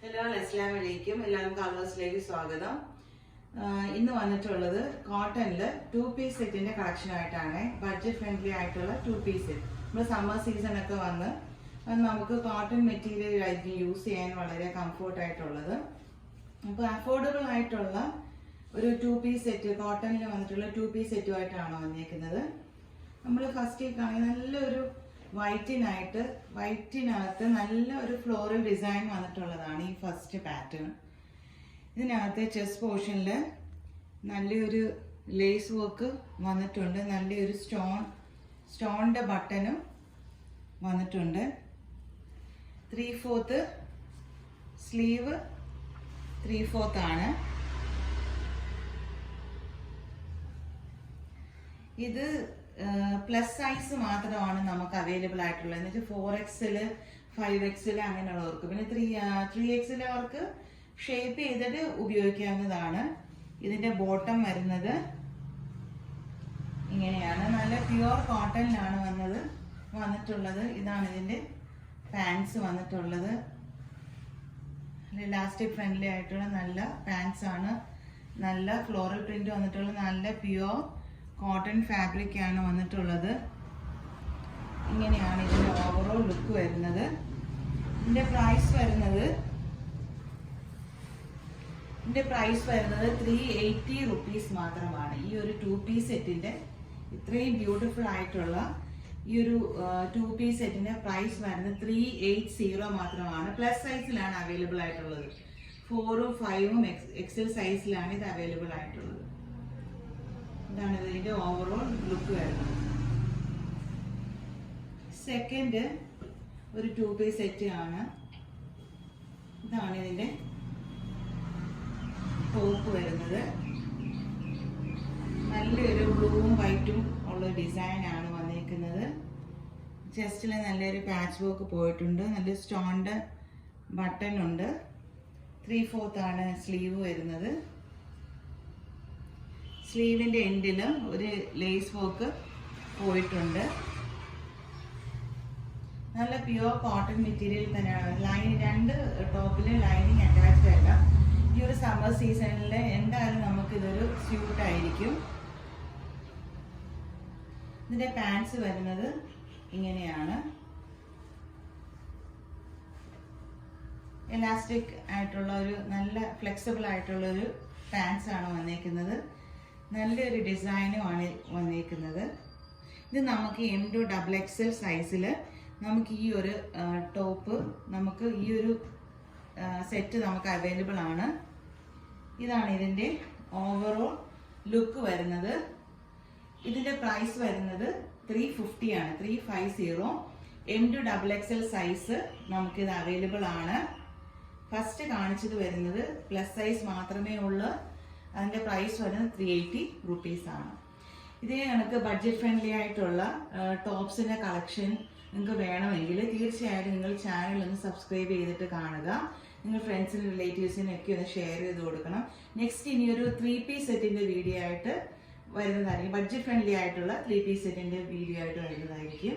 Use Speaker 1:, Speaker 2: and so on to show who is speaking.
Speaker 1: Hello അസ്സലാമു അലൈക്കും. എല്ലാവർക്കും കളേഴ്സിലേക്ക് സ്വാഗതം. ഇന്ന് വന്നിട്ടുള്ളത് കോട്ടണിൽ 2 പീസ് സെറ്റിന്റെ കളക്ഷൻ ആയിട്ടാണ്. ബഡ്ജറ്റ് ഫ്രണ്ട്ലി ആയിട്ടുള്ള 2 പീസ് സെറ്റ്. നമ്മൾ സമ്മർ സീസൺ ഒക്കെ വന്ന് നമുക്ക് കോട്ടൺ മെറ്റീരിയൽ ആയിരിക്കും യൂസ് ചെയ്യാൻ വളരെ കംഫർട്ട് ആയിട്ടുള്ളത്. അപ്പോൾ അഫോർഡബിൾ ആയിട്ടുള്ള ഒരു 2 പീസ് സെറ്റ്, കോട്ടണിൽ വന്നിട്ടുള്ള 2 പീസ് സെറ്റുമായിട്ടാണ് വന്നിരിക്കുന്നത്. നമ്മൾ ഫസ്റ്റ് കാണുന്ന നല്ലൊരു വൈറ്റിനകത്ത് നല്ല ഒരു ഫ്ലോറൽ ഡിസൈൻ വന്നിട്ടുള്ളതാണ് ഈ ഫസ്റ്റ് പാറ്റേൺ. ഇതിനകത്ത് ചെസ്റ്റ് പോർഷനിൽ നല്ലൊരു ലേസ് വർക്ക് വന്നിട്ടുണ്ട്. നല്ലൊരു സ്റ്റോണിൻ്റെ ബട്ടനും വന്നിട്ടുണ്ട്. 3/4 സ്ലീവ് 3/4 ആണ്. ഇത് പ്ലസ് സൈസ് മാത്രമാണ് നമുക്ക് അവൈലബിൾ ആയിട്ടുള്ളത്. എന്ന് വെച്ചാൽ 4XL 5XL അങ്ങനെയുള്ളവർക്ക്, പിന്നെ 3XL അവർക്ക് ഷേപ്പ് ചെയ്തിട്ട് ഉപയോഗിക്കാവുന്നതാണ്. ഇതിന്റെ ബോട്ടം വരുന്നത് ഇങ്ങനെയാണ്. നല്ല പ്യുവർ കോട്ടണിലാണ് വന്നിട്ടുള്ളത്. ഇതാണ് ഇതിന്റെ പാൻസ് വന്നിട്ടുള്ളത്. ഇലാസ്റ്റിക് ഫ്രണ്ട്ലി ആയിട്ടുള്ള നല്ല പാൻസ് ആണ്. നല്ല ഫ്ലോറൽ പ്രിന്റ് വന്നിട്ടുള്ള നല്ല പ്യുവർ കോട്ടൺ ഫാബ്രിക് ആണ് വന്നിട്ടുള്ളത്. ഇങ്ങനെയാണ് ഇതിന്റെ ഓവറോൾ ലുക്ക് വരുന്നത്. ഇതിന്റെ പ്രൈസ് വരുന്നത് 380 റുപ്പീസ് മാത്രമാണ്. ഈ ഒരു 2 പീസ് സെറ്റിന്റെ ഇത്രയും ബ്യൂട്ടിഫുൾ ആയിട്ടുള്ള ഈ ഒരു 2 പീസ് സെറ്റിന്റെ പ്രൈസ് വരുന്നത് 380 മാത്രമാണ്. പ്ലസ് സൈസിലാണ് അവൈലബിൾ ആയിട്ടുള്ളത്. 4ഉം 5ഉം XL സൈസിലാണ് ഇത് അവൈലബിൾ ആയിട്ടുള്ളത്. ഇതാണ് ഇതിന്റെ ഓവറോൾ ലുക്ക് വരുന്നത്. സെക്കൻഡ് ഒരു 2 പീസ് സെറ്റ് ആണ്. ഇതാണ് ഇതിന്റെ ടോപ്പ് വരുന്നത്. നല്ലൊരു ബ്ലൂവും വൈറ്റും ഉള്ള ഡിസൈൻ ആണ് വന്നിരിക്കുന്നത്. ചെസ്റ്റിൽ നല്ലൊരു പാച്ച് വർക്ക് പോയിട്ടുണ്ട്. നല്ല സ്റ്റോണിന്റെ ബട്ടൺ ഉണ്ട്. 3/4 ആണ് സ്ലീവ് വരുന്നത്. സ്ലീവിന്റെ എൻഡിൽ ഒരു ലേസ് വർക്ക് പോയിട്ടുണ്ട്. നല്ല പ്യുവർ കോട്ടൺ മെറ്റീരിയൽ തന്നെയാണ്. രണ്ട് ടോപ്പില് ലൈനിങ് അറ്റാച്ച്ഡ് അല്ല. ഈ ഒരു സമ്മർ സീസണിൽ എന്തായാലും നമുക്ക് ഇതൊരു സ്യൂട്ട് ആയിരിക്കും. ഇതിന്റെ പാൻസ് വരുന്നത് ഇങ്ങനെയാണ്. എലാസ്റ്റിക് ആയിട്ടുള്ള ഒരു നല്ല ഫ്ലെക്സിബിൾ ആയിട്ടുള്ള ഒരു പാൻസ് ആണ് വന്നേക്കുന്നത്. നല്ലൊരു ഡിസൈനും ആണ് വന്നിരിക്കുന്നത്. ഇത് നമുക്ക് M to XXL സൈസിൽ നമുക്ക് ഈ ഒരു ടോപ്പ്, നമുക്ക് ഈ ഒരു സെറ്റ് നമുക്ക് അവൈലബിൾ ആണ്. ഇതാണ് ഇതിൻ്റെ ഓവറോൾ ലുക്ക് വരുന്നത്. ഇതിൻ്റെ പ്രൈസ് വരുന്നത് 350 ആണ്. 350. M to XXL സൈസ് നമുക്കിത് അവൈലബിൾ ആണ്. ഫസ്റ്റ് കാണിച്ചത് വരുന്നത് പ്ലസ് സൈസ് മാത്രമേ ഉള്ളൂ. അതിൻ്റെ പ്രൈസ് വരുന്നത് 380 റുപ്പീസ് ആണ്. ഇതേ കണക്ക് ബഡ്ജറ്റ് ഫ്രണ്ട്ലി ആയിട്ടുള്ള ടോപ്സിൻ്റെ കളക്ഷൻ നിങ്ങൾക്ക് വേണമെങ്കിൽ തീർച്ചയായിട്ടും നിങ്ങൾ ചാനൽ ഒന്ന് സബ്സ്ക്രൈബ് ചെയ്തിട്ട് കാണുക. നിങ്ങൾ ഫ്രണ്ട്സിനും റിലേറ്റീവ്സിനൊക്കെ ഒന്ന് ഷെയർ ചെയ്ത് കൊടുക്കണം. നെക്സ്റ്റ് ഇനിയൊരു 3 പീസ് സെറ്റിൻ്റെ വീഡിയോ ആയിട്ട് വരുന്നതായിരിക്കും. ബഡ്ജറ്റ് ഫ്രണ്ട്ലി ആയിട്ടുള്ള 3 പീസ് സെറ്റിൻ്റെ വീഡിയോ ആയിട്ട് വരുന്നതായിരിക്കും.